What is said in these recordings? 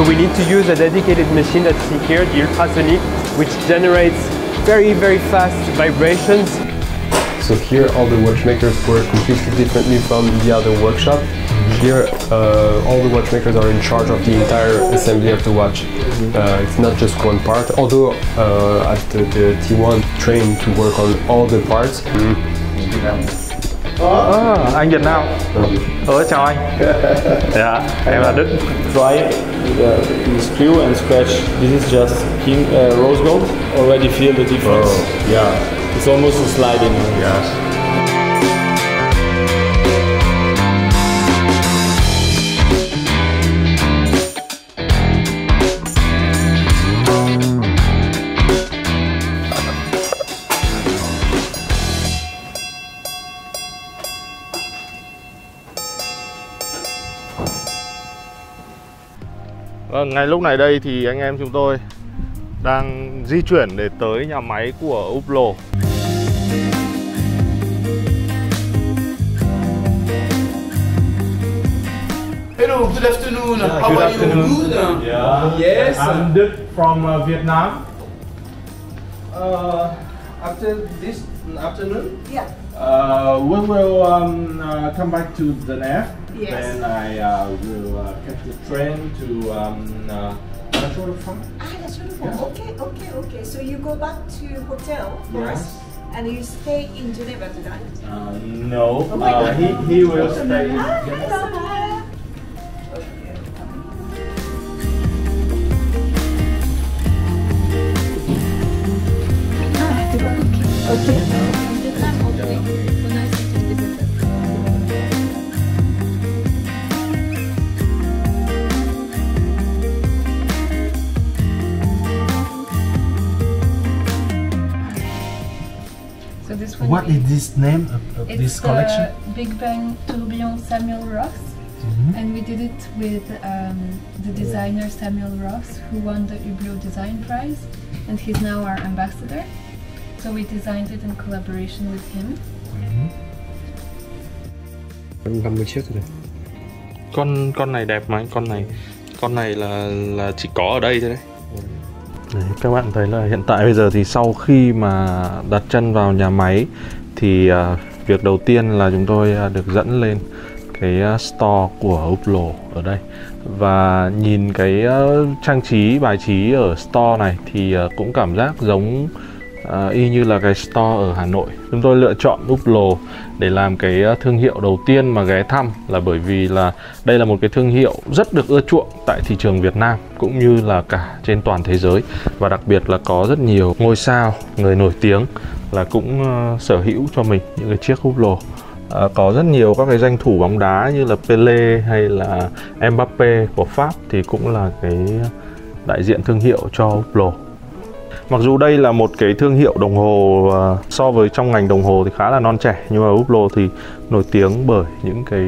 So we need to use a dedicated machine that's here, the ultrasonic, which generates very, very fast vibrations. So here all the watchmakers work completely differently from the other workshop. Here all the watchmakers are in charge of the entire assembly of the watch. It's not just one part, although at the T1 trained to work on all the parts. Anh Việt Nam. Chào anh. Dạ, em là Đức. Try the screw and scratch. This is just king rose gold. Already feel the difference. Oh, yeah. It's almost a sliding. Yes. Vâng, ngay lúc này đây thì anh em chúng tôi đang di chuyển để tới nhà máy của HUBLOT. Hello, good afternoon. How Good are afternoon. you? Good? Yeah. Yes. I'm Đức from Vietnam. After this afternoon? Yeah. We will come back to the NhàTO. Yes. Then I will catch the train to NhàTO from. That's beautiful. Okay. So you go back to hotel first, and you stay in Geneva tonight. No, he will stay. So this one. What is this name of this collection? Big Bang Tourbillon Samuel Ross, and we did it with the designer Samuel Ross, who won the HUBLOT Design Prize, and he's now our ambassador. So we designed it in collaboration with him. 50 chiếc rồi. Con này đẹp mà anh, con này là chỉ có ở đây thôi đấy. Đấy, các bạn thấy là hiện tại bây giờ thì sau khi mà đặt chân vào nhà máy thì việc đầu tiên là chúng tôi được dẫn lên cái store của HUBLOT ở đây, và nhìn cái trang trí bài trí ở store này thì cũng cảm giác giống y như là cái store ở Hà Nội. Chúng tôi lựa chọn HUBLOT để làm cái thương hiệu đầu tiên mà ghé thăm là bởi vì là đây là một cái thương hiệu rất được ưa chuộng tại thị trường Việt Nam cũng như là cả trên toàn thế giới, và đặc biệt là có rất nhiều ngôi sao, người nổi tiếng là cũng sở hữu cho mình những cái chiếc HUBLOT. Có rất nhiều các cái danh thủ bóng đá như là Pele hay là Mbappe của Pháp thì cũng là cái đại diện thương hiệu cho HUBLOT. Mặc dù đây là một cái thương hiệu đồng hồ so với trong ngành đồng hồ thì khá là non trẻ, nhưng mà HUBLOT thì nổi tiếng bởi những cái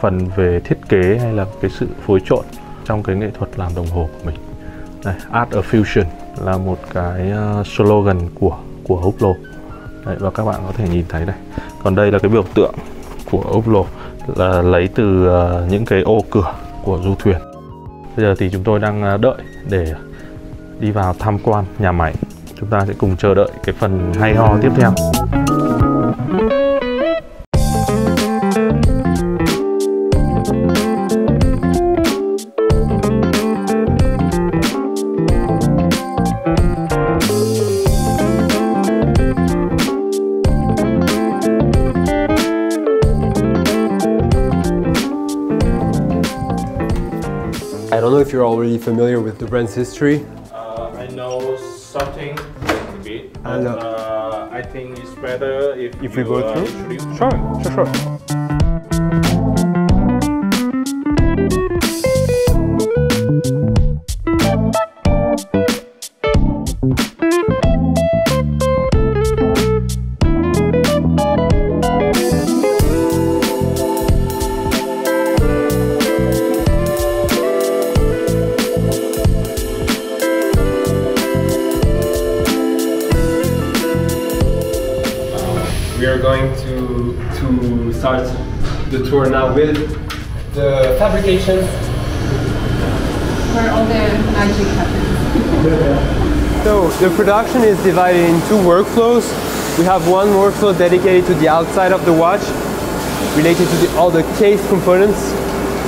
phần về thiết kế hay là cái sự phối trộn trong cái nghệ thuật làm đồng hồ của mình. Đây, Art of Fusion là một cái slogan của HUBLOT. Đấy, và các bạn có thể nhìn thấy đây. Còn đây là cái biểu tượng của HUBLOT là lấy từ những cái ô cửa của du thuyền. Bây giờ thì chúng tôi đang đợi để đi vào tham quan nhà máy. Chúng ta sẽ cùng chờ đợi cái phần hay ho tiếp theo. I don't know if you're already familiar with the brand's history. I know something a bit, but I think it's better if we go through. Introduce. Sure. We are going to start the tour now with the fabrication. where all the magic happens. So the production is divided in two workflows. We have one workflow dedicated to the outside of the watch, related to all the case components.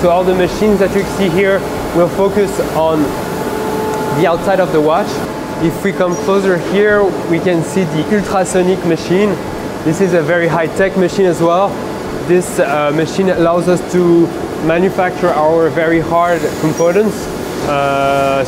So all the machines that you see here will focus on the outside of the watch. If we come closer here, we can see the ultrasonic machine. This is a very high-tech machine as well. This machine allows us to manufacture our very hard components,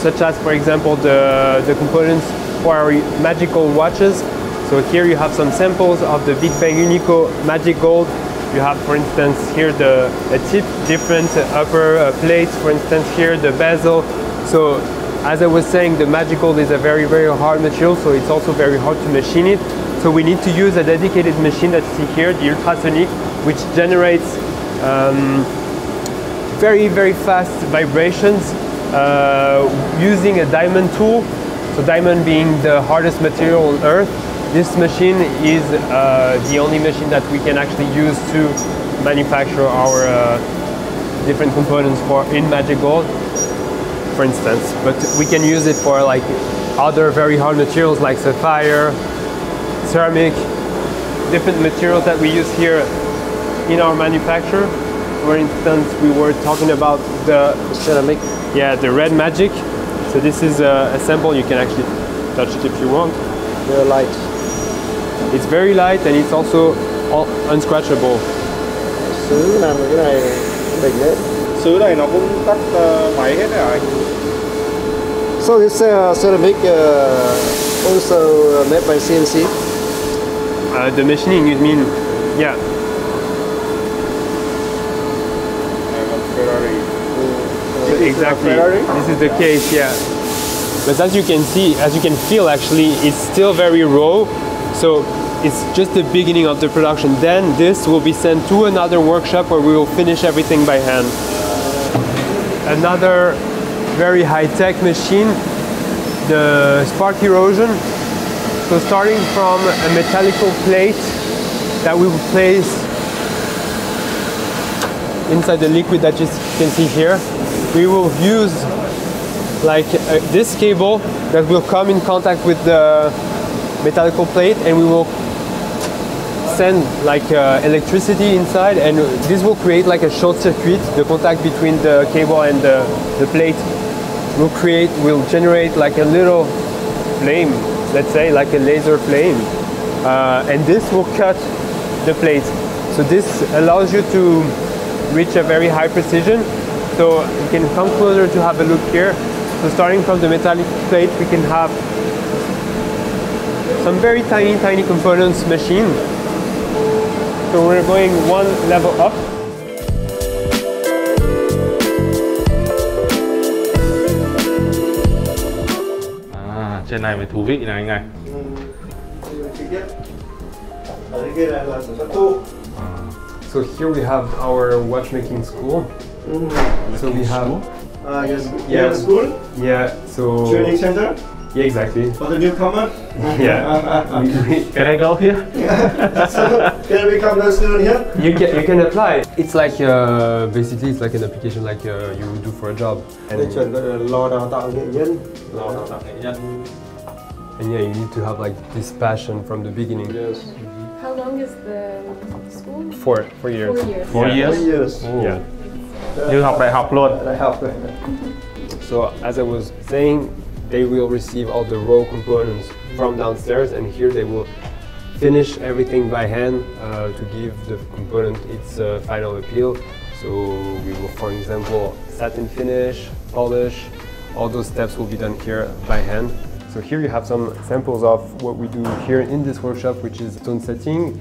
such as, for example, the components for our magical watches. So here you have some samples of the Big Bang Unico Magic Gold. You have, for instance, here a tip, different upper plates, for instance, here the bezel. So as I was saying, the Magic Gold is a very, very hard material, so it's also very hard to machine it. So we need to use a dedicated machine that you see here, the ultrasonic, which generates very, very fast vibrations using a diamond tool. So diamond being the hardest material on Earth. This machine is the only machine that we can actually use to manufacture our different components in Magic Gold, for instance. But we can use it for like other very hard materials like sapphire, ceramic, different materials that we use here in our manufacture. For instance, we were talking about the ceramic, the red magic. So this is a sample. You can actually touch it if you want. They're light. It's very light and it's also unscratchable. Sứ làm cái này đỉnh đấy. Sứ này nó cũng tắt máy hết rồi anh. So this ceramic also made by CNC. The machining, you mean? Yeah. Exactly. This is the case, yeah. But as you can see, as you can feel, actually, it's still very raw. So it's just the beginning of the production. Then this will be sent to another workshop where we will finish everything by hand. Another very high-tech machine, the spark erosion. So starting from a metallical plate that we will place inside the liquid that you can see here, we will use like this cable that will come in contact with the metallical plate, and we will send like electricity inside, and this will create like a short circuit. The contact between the cable and the plate will generate like a little flame, let's say like a laser flame, and this will cut the plate. So this allows you to reach a very high precision. So you can come closer to have a look here. So starting from the metallic plate, we can have some very tiny components machined. So we're going one level up. Trên này mới thú vị này anh này. So here we have our watchmaking school. So we have school. Yeah. So Training center. Yeah, exactly. For the newcomer. Yeah. Can I go here? So can I become a student here? You can apply. It's like basically it's like an application like you would do for a job. And Lo đào tạo nghệ nhân. And yeah, you need to have like this passion from the beginning. Yes. How long is the school? 4 years. 4 years. 4 years? 4 years. Yeah. Như học đại học luôn. Đại học. So as I was saying, they will receive all the raw components from downstairs, and here they will finish everything by hand to give the component its final appeal. So we will, for example, satin finish, polish, all those steps will be done here by hand. So here you have some samples of what we do here in this workshop, which is tone setting.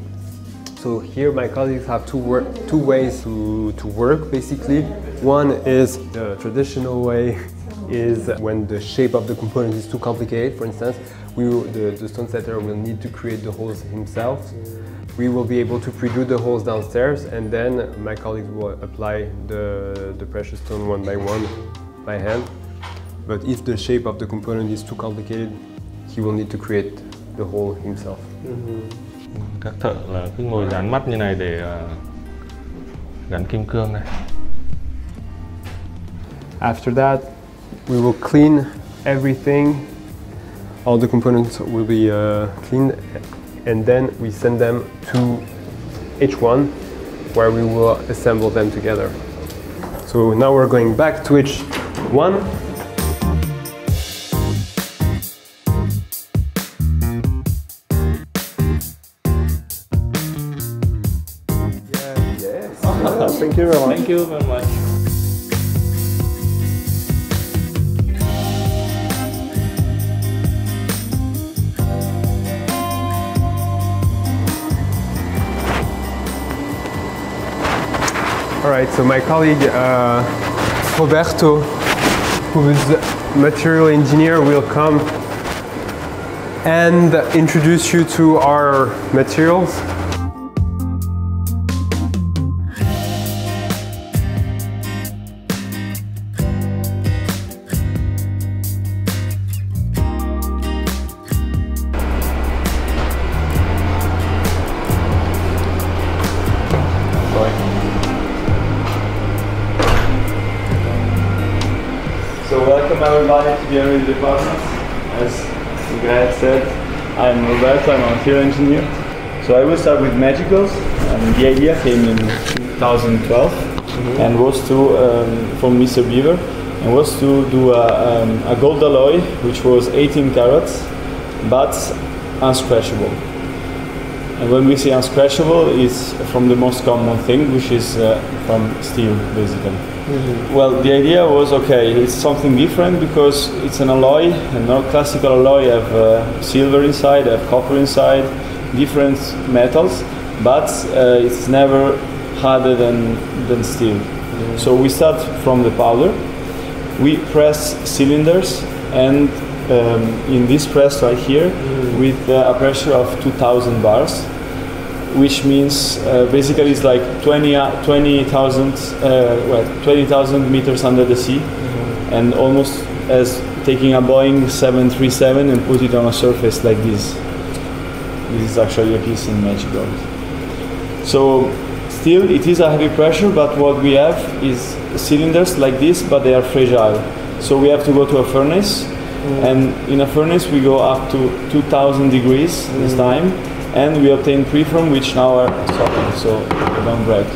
So here my colleagues have two ways to work basically. One is the traditional way, is when the shape of the component is too complicated. For instance, the stone setter will need to create the holes himself. We will be able to pre-do the holes downstairs, and then my colleagues will apply the precious stone one by one by hand. But if the shape of the component is too complicated, he will need to create the hole himself. Các thợ là cứ ngồi dán mắt như này để gắn kim cương này. After that, we will clean everything. All the components will be cleaned, and then we send them to H1, where we will assemble them together. So now we're going back to H1. Thank you very much. Thank you very much. All right, so my colleague Roberto, who is a material engineer, will come and introduce you to our materials. So welcome everybody to the energy department. As Nghệ said, I'm Roberto, I'm a material engineer. So I will start with magicals, and the idea came in 2012 and was to, from Mr. Beaver, and was to do a gold alloy which was 18 carats but unscratchable. And when we say unscratchable, it's from the most common thing, which is from steel, basically. Well, the idea was, okay, it's something different because it's an alloy, and not classical alloy. You have silver inside, you have copper inside, different metals, but it's never harder than steel. So we start from the powder. We press cylinders, and in this press right here, with a pressure of 2000 bars, which means basically it's like 20,000 meters under the sea, and almost as taking a Boeing 737 and put it on a surface like this. This is actually a piece in magic gold. So still it is a heavy pressure, but what we have is cylinders like this, but they are fragile. So we have to go to a furnace, and in a furnace we go up to 2000 degrees this time, and we obtain preform, which now are solid, so they don't break.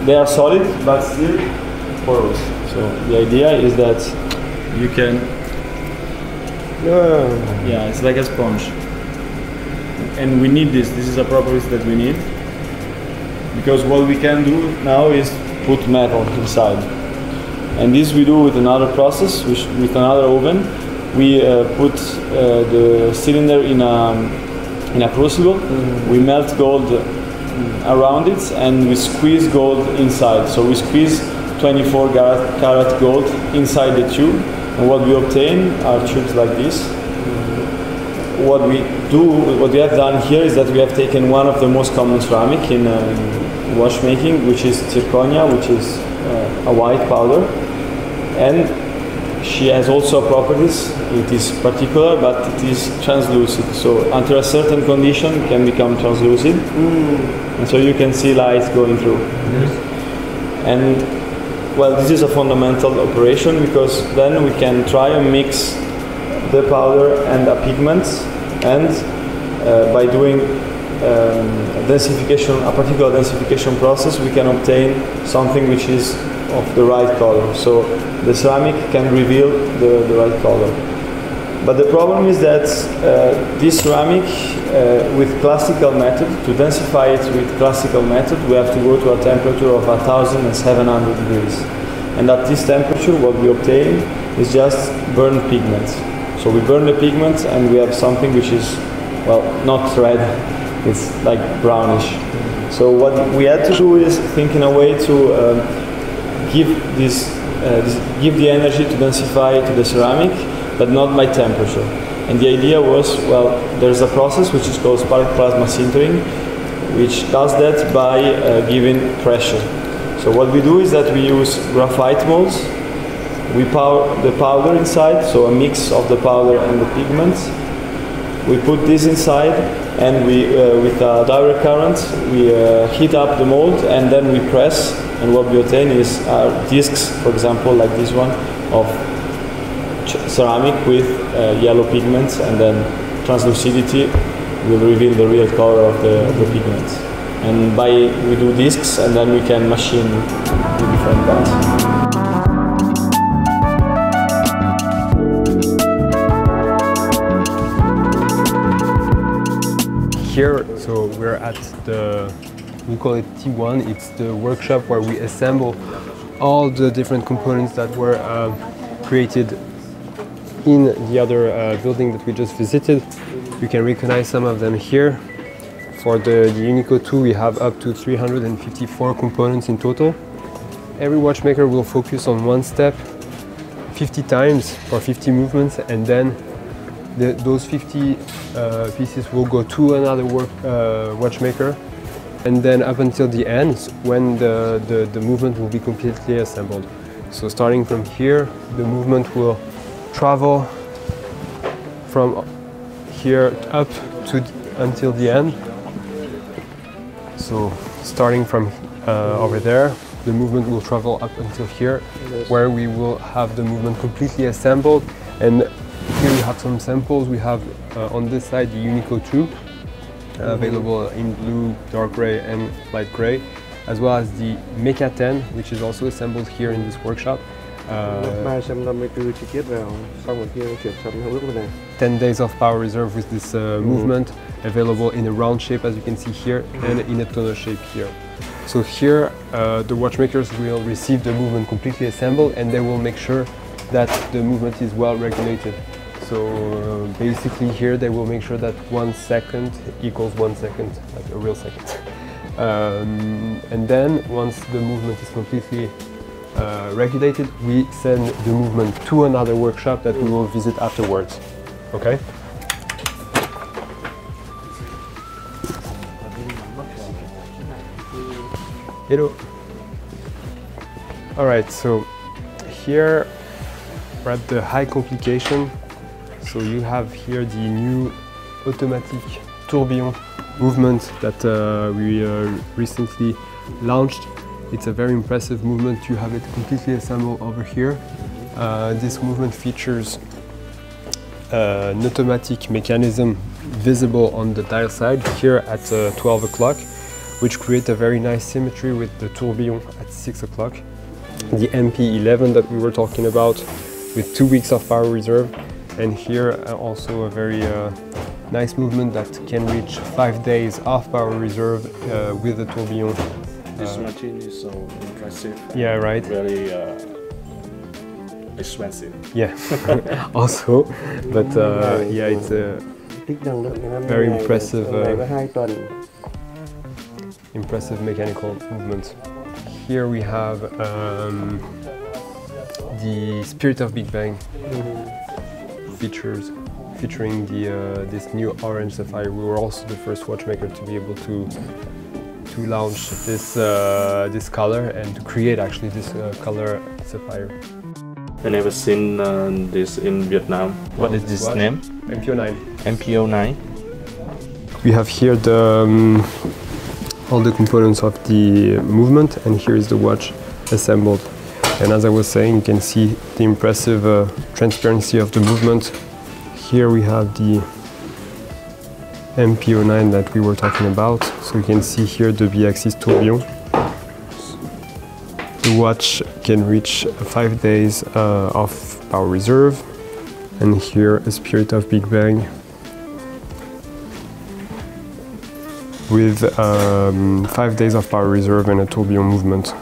They are solid, but still porous. So the idea is that you can, yeah, it's like a sponge. And we need this. This is a property that we need, because what we can do now is put metal inside. And this we do with another process, with another oven. We put the cylinder in a crucible. We melt gold around it, and we squeeze gold inside. So we squeeze 24 karat gold inside the tube, and what we obtain are tubes like this. What we have done here is that we have taken one of the most common ceramic in watchmaking, which is zirconia, which is a white powder, and she has also properties. It is particular, but it is translucent. So under a certain condition, it can become translucent, and so you can see light going through. And well, this is a fundamental operation, because then we can try and mix the powder and a pigment, and by doing densification, a particular densification process, we can obtain something which is of the right color. So the ceramic can reveal the right color. But the problem is that this ceramic, with classical method, to densify it with classical method, we have to go to a temperature of 1700 degrees. And at this temperature, what we obtain is just burned pigment. So we burn the pigment, and we have something which is, well, not red, it's like brownish. So what we had to do is think in a way to give give the energy to densify to the ceramic, but not by temperature. And the idea was, well, there's a process which is called spark plasma sintering, which does that by giving pressure. So what we do is that we use graphite molds. We pour the powder inside, so a mix of the powder and the pigments. We put this inside, and we, with a direct current, we heat up the mold, and then we press. And what we obtain is discs, for example, like this one, of ceramic with yellow pigments, and then translucidity will reveal the real color of the pigments. And we do discs, and then we can machine the different parts. Here, so we're at we call it T1, it's the workshop where we assemble all the different components that were created in the other building that we just visited. You can recognize some of them here. For the Unico 2 we have up to 354 components in total. Every watchmaker will focus on one step 50 times for 50 movements, and then those 50 pieces will go to another watchmaker, and then up until the end when the movement will be completely assembled. So starting from here, the movement will travel from here up to until the end. So starting from over there, the movement will travel up until here, where we will have the movement completely assembled. And here we have some samples. We have on this side the Unico 2, available in blue, dark grey and light grey, as well as the Mecha 10, which is also assembled here in this workshop. 10 days of power reserve with this movement, available in a round shape as you can see here, and in a tonneau shape here. So here the watchmakers will receive the movement completely assembled, and they will make sure that the movement is well regulated. So basically here they will make sure that 1 second equals 1 second, like a real second. And then once the movement is completely regulated, we send the movement to another workshop that we will visit afterwards. Okay? Hello. Alright, so here we're at the high complication. So you have here the new automatic tourbillon movement that we recently launched. It's a very impressive movement. You have it completely assembled over here. This movement features an automatic mechanism visible on the dial side here at 12 o'clock, which creates a very nice symmetry with the tourbillon at 6 o'clock. The MP11 that we were talking about, with 2 weeks of power reserve, and here also a very nice movement that can reach 5 days of power reserve with the tourbillon. This machine is so impressive. Yeah, right. Very expensive. Yeah, also, but yeah, it's a very impressive mechanical movement. Here we have the Spirit of Big Bang featuring this new orange sapphire. We were also the first watchmaker to be able to launch this color and to create actually this color sapphire. I never seen this in Vietnam. What is this name? MPO9. MPO9. We have here all the components of the movement, and here is the watch assembled. And as I was saying, you can see the impressive transparency of the movement. Here we have the MPO9 that we were talking about. So you can see here the B-axis tourbillon. The watch can reach 5 days of power reserve. And here a Spirit of Big Bang with 5 days of power reserve and a tourbillon movement.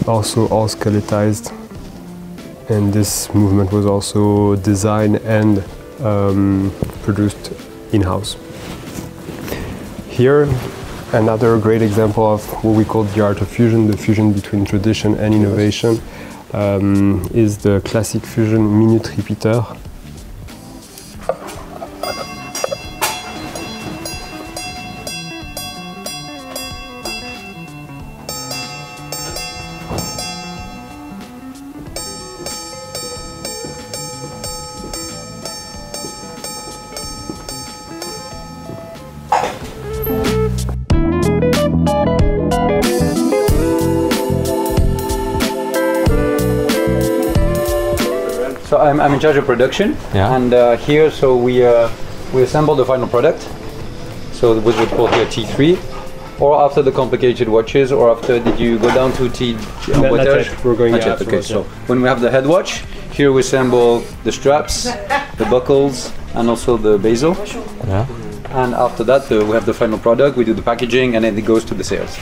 Also all skeletized, and this movement was also designed and produced in-house. Here, another great example of what we call the art of fusion, the fusion between tradition and innovation, is the classic fusion minute repeater. I'm in charge of production. Yeah. And here, so we assemble the final product. So with what we call here T3. Or after the complicated watches, or after did you go down to T? We're going not yet. Okay, so when we have the head watch, here we assemble the straps, the buckles, and also the bezel. Yeah. And after that, we have the final product. We do the packaging, and then it goes to the sales.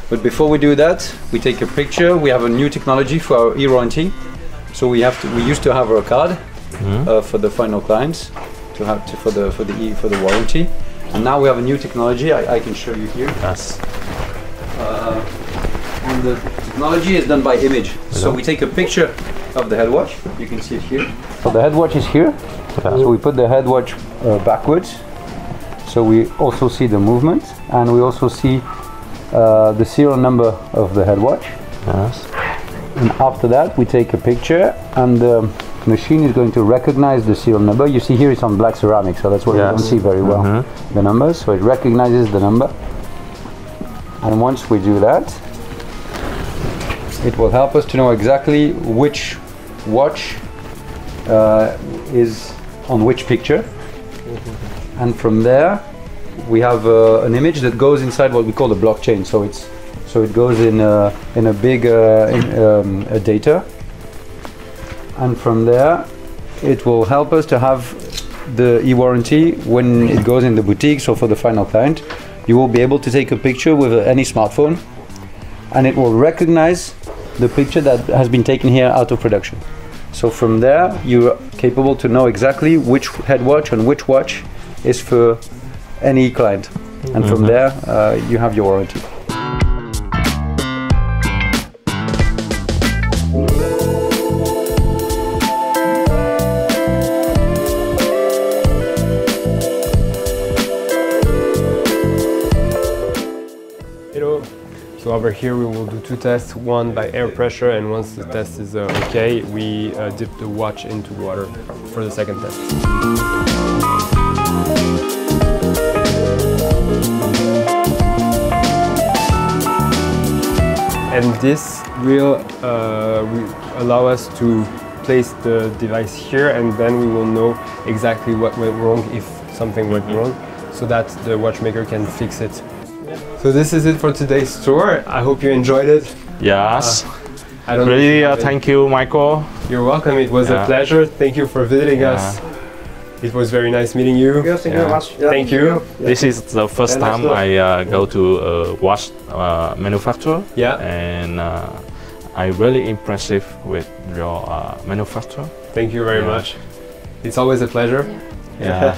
But before we do that, we take a picture. We have a new technology for our e-warranty. So we used to have our card for the final clients for the warranty. And now we have a new technology. I can show you here. Yes. And the technology is done by image. So we take a picture of the head watch. You can see it here. So the head watch is here. So we put the head watch backwards. So we also see the movement, and we also see the serial number of the head watch. Yes. And after that, we take a picture, and the machine is going to recognize the serial number. You see here it's on black ceramic, so that's why you don't see very well the numbers. So it recognizes the number, and once we do that, it will help us to know exactly which watch is on which picture. And from there, we have an image that goes inside what we call the blockchain. So it goes in a big data. And from there, it will help us to have the e-warranty when it goes in the boutique. So for the final client, you will be able to take a picture with any smartphone, and it will recognize the picture that has been taken here out of production. So from there, you're capable to know exactly which head watch and which watch is for any client. And from there, you have your warranty. So over here we will do two tests, one by air pressure, and once the test is okay, we dip the watch into water for the second test. And this will allow us to place the device here, and then we will know exactly what went wrong if something went wrong, so that the watchmaker can fix it. So this is it for today's tour. I hope you enjoyed it. Yes. Thank you, Michael. You're welcome. It was a pleasure. Thank you for visiting us. It was very nice meeting you. Yes, thank you very much. Thank you. This is the first time I go to a watch manufacturer. Yeah. And I'm really impressive with your manufacturer. Thank you very much. It's always a pleasure. Yeah.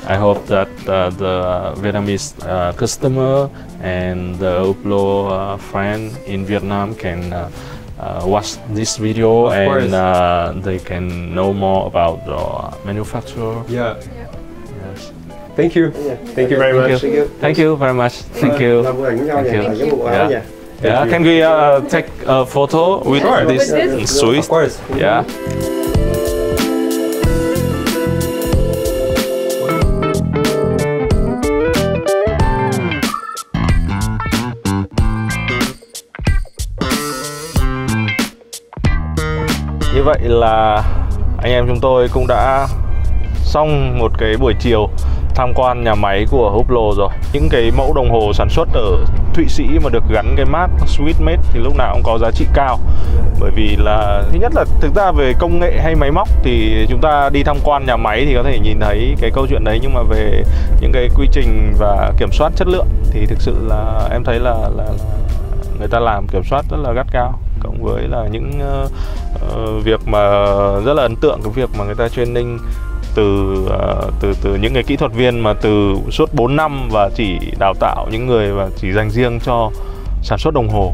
I hope that the Vietnamese customer and the Hublot friend in Vietnam can watch this video and they can know more about the manufacturer. Yeah. Yes. Thank you. Thank you very much. Thank you very much. Thank you. Yeah. Can we take a photo with this Swiss? Of course. Yeah. Như vậy là anh em chúng tôi cũng đã xong một cái buổi chiều tham quan nhà máy của Hublot rồi. Những cái mẫu đồng hồ sản xuất ở Thụy Sĩ mà được gắn cái mác Swiss made thì lúc nào cũng có giá trị cao. Bởi vì là thứ nhất là thực ra về công nghệ hay máy móc thì chúng ta đi tham quan nhà máy thì có thể nhìn thấy cái câu chuyện đấy, nhưng mà về những cái quy trình và kiểm soát chất lượng thì thực sự là em thấy là người ta làm kiểm soát rất là gắt gao. Cộng với là những việc mà rất là ấn tượng, cái việc mà người ta training từ những cái kỹ thuật viên mà từ suốt 4 năm và chỉ đào tạo những người và chỉ dành riêng cho sản xuất đồng hồ.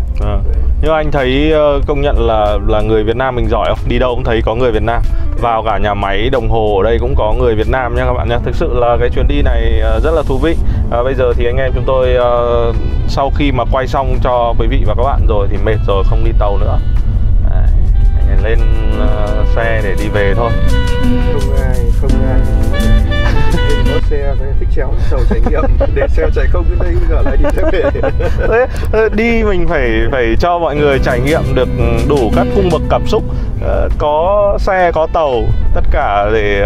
Nhưng anh thấy công nhận là người Việt Nam mình giỏi không? Đi đâu cũng thấy có người Việt Nam. Vào cả nhà máy đồng hồ ở đây cũng có người Việt Nam nha các bạn nhé. Thực sự là cái chuyến đi này rất là thú vị. Bây giờ thì anh em chúng tôi sau khi mà quay xong cho quý vị và các bạn rồi thì mệt rồi, không đi tàu nữa. Anh lên xe để đi về thôi. Không ai có xe thích trèo trải nghiệm để xem chạy không cái đây bây giờ lại đi theo về. Đi mình phải cho mọi người trải nghiệm được đủ các cung bậc cảm xúc, có xe có tàu, tất cả để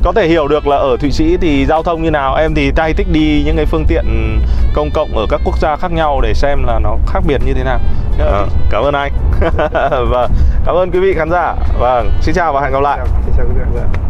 có thể hiểu được là ở Thụy Sĩ thì giao thông như nào. Em thì hay thích đi những cái phương tiện công cộng ở các quốc gia khác nhau để xem là nó khác biệt như thế nào. Cảm ơn anh. Và cảm ơn quý vị khán giả. Vâng, xin chào và hẹn gặp lại. Xin chào quý vị khán giả.